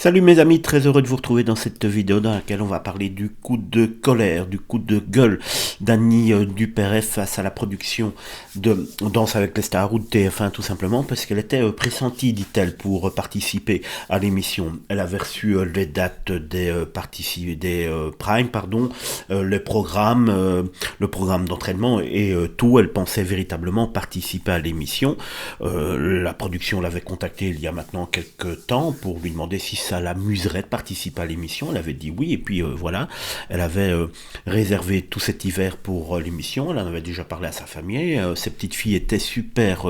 Salut mes amis, très heureux de vous retrouver dans cette vidéo dans laquelle on va parler du coup de colère, du coup de gueule d'Annie Dupéret face à la production de Danse avec les stars ou de TF1 tout simplement parce qu'elle était pressentie, dit-elle, pour participer à l'émission. Elle avait reçu les dates des Prime, le programme d'entraînement et tout. Elle pensait véritablement participer à l'émission. La production l'avait contactée il y a maintenant quelques temps pour lui demander si ça l'amuserait de participer à l'émission. Elle avait dit oui, et puis voilà, elle avait réservé tout cet hiver pour l'émission. Elle en avait déjà parlé à sa famille. Ses petites filles étaient super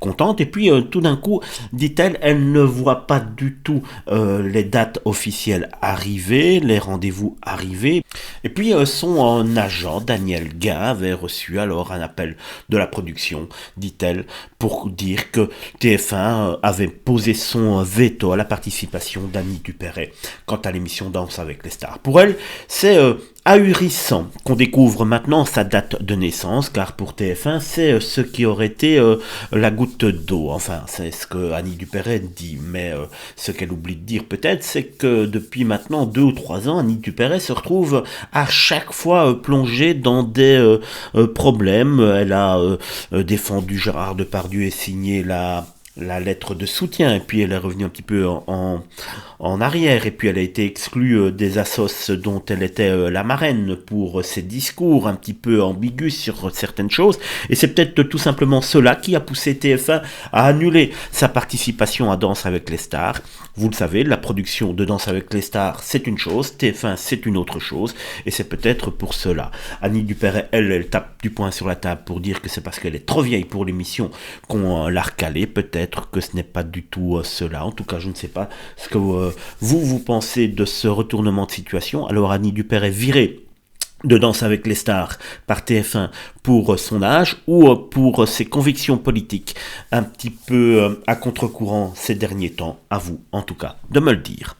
contentes, et puis tout d'un coup, dit-elle, elle ne voit pas du tout les dates officielles arriver, les rendez-vous arriver. Et puis son agent, Daniel Gah, avait reçu alors un appel de la production, dit-elle, pour dire que TF1 avait posé son veto à la participation d'Annie Dupéret quant à l'émission Danse avec les stars. Pour elle, c'est ahurissant qu'on découvre maintenant sa date de naissance, car pour TF1, c'est ce qui aurait été la goutte d'eau. Enfin, c'est ce que Annie Dupéret dit, mais ce qu'elle oublie de dire peut-être, c'est que depuis maintenant 2 ou 3 ans, Annie Dupéret se retrouve à chaque fois plongée dans des problèmes. Elle a défendu Gérard Depardieu et signé la lettre de soutien, et puis elle est revenue un petit peu en arrière, et puis elle a été exclue des assos dont elle était la marraine pour ses discours un petit peu ambigus sur certaines choses, et c'est peut-être tout simplement cela qui a poussé TF1 à annuler sa participation à Danse avec les stars. Vous le savez, la production de Danse avec les stars, c'est une chose, TF1 c'est une autre chose, et c'est peut-être pour cela. Annie Dupéret, elle tape du poing sur la table pour dire que c'est parce qu'elle est trop vieille pour l'émission qu'on l'a recalée. Peut-être que ce n'est pas du tout cela. En tout cas, je ne sais pas ce que vous pensez de ce retournement de situation. Alors Annie Dupéret virée de Danse avec les stars par TF1 pour son âge ou pour ses convictions politiques un petit peu à contre-courant ces derniers temps. À vous, en tout cas, de me le dire.